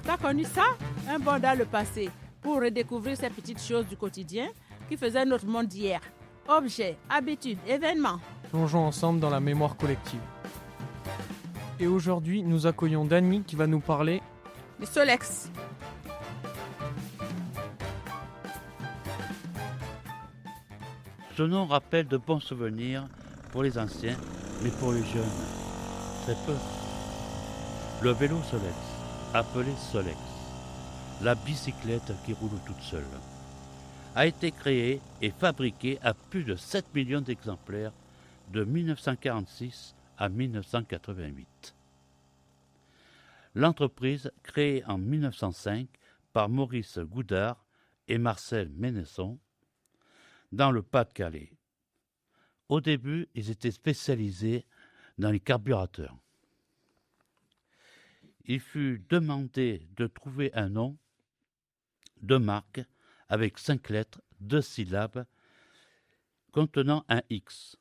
T'as connu ça? Un bond dans le passé pour redécouvrir ces petites choses du quotidien qui faisaient notre monde d'hier. Objets, habitudes, événements. Plongeons ensemble dans la mémoire collective. Et aujourd'hui, nous accueillons Dany qui va nous parler Le Solex. Ce nom rappelle de bons souvenirs pour les anciens, mais pour les jeunes, très peu. Le vélo Solex, appelé Solex, la bicyclette qui roule toute seule, a été créé et fabriqué à plus de 7 millions d'exemplaires de 1946 à 1988. L'entreprise, créée en 1905 par Maurice Goudard et Marcel Ménesson, dans le Pas-de-Calais. Au début, ils étaient spécialisés dans les carburateurs. Il fut demandé de trouver un nom de marque avec 5 lettres, 2 syllabes, contenant un X.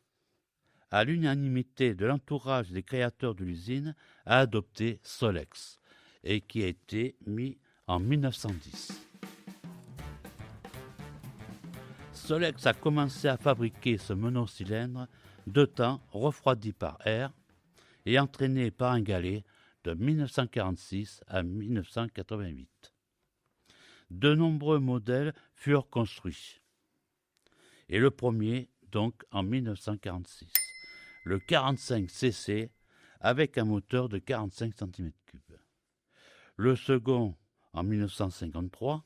À l'unanimité de l'entourage des créateurs de l'usine, a adopté Solex, et qui a été mis en 1910. Solex a commencé à fabriquer ce monocylindre de temps refroidi par air et entraîné par un galet de 1946 à 1988. De nombreux modèles furent construits. Et le premier, donc en 1946, le 45cc avec un moteur de 45 cm3. Le second en 1953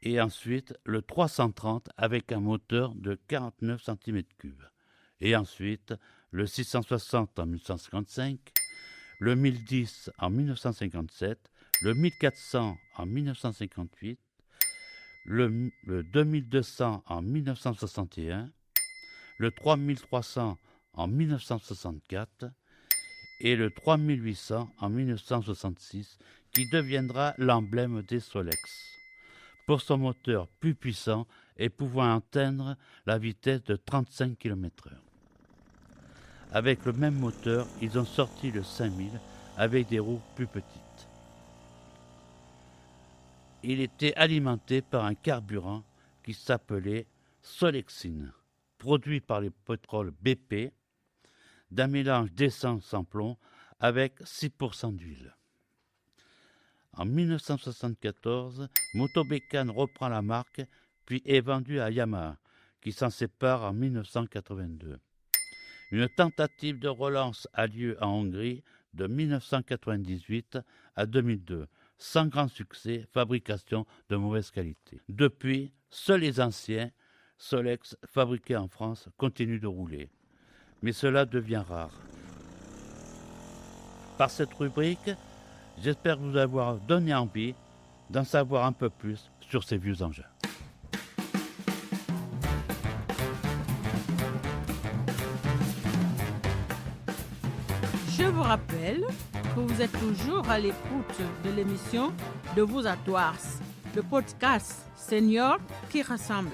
et ensuite le 330 avec un moteur de 49 cm3. Et ensuite le 660 en 1955, le 1010 en 1957, le 1400 en 1958, le 2200 en 1961, le 3300 en 1964 et le 3800 en 1966, qui deviendra l'emblème des Solex, pour son moteur plus puissant et pouvant atteindre la vitesse de 35 km/h. Avec le même moteur, ils ont sorti le 5000 avec des roues plus petites. Il était alimenté par un carburant qui s'appelait Solexine, produit par les pétroles BP, d'un mélange d'essence sans plomb avec 6% d'huile. En 1974, Motobécane reprend la marque, puis est vendue à Yamaha, qui s'en sépare en 1982. Une tentative de relance a lieu en Hongrie de 1998 à 2002, sans grand succès, fabrication de mauvaise qualité. Depuis, seuls les anciens Solex fabriqués en France continuent de rouler, mais cela devient rare. Par cette rubrique, j'espère vous avoir donné envie d'en savoir un peu plus sur ces vieux engins. Je vous rappelle que vous êtes toujours à l'écoute de l'émission De vous à Tours, le podcast senior qui rassemble.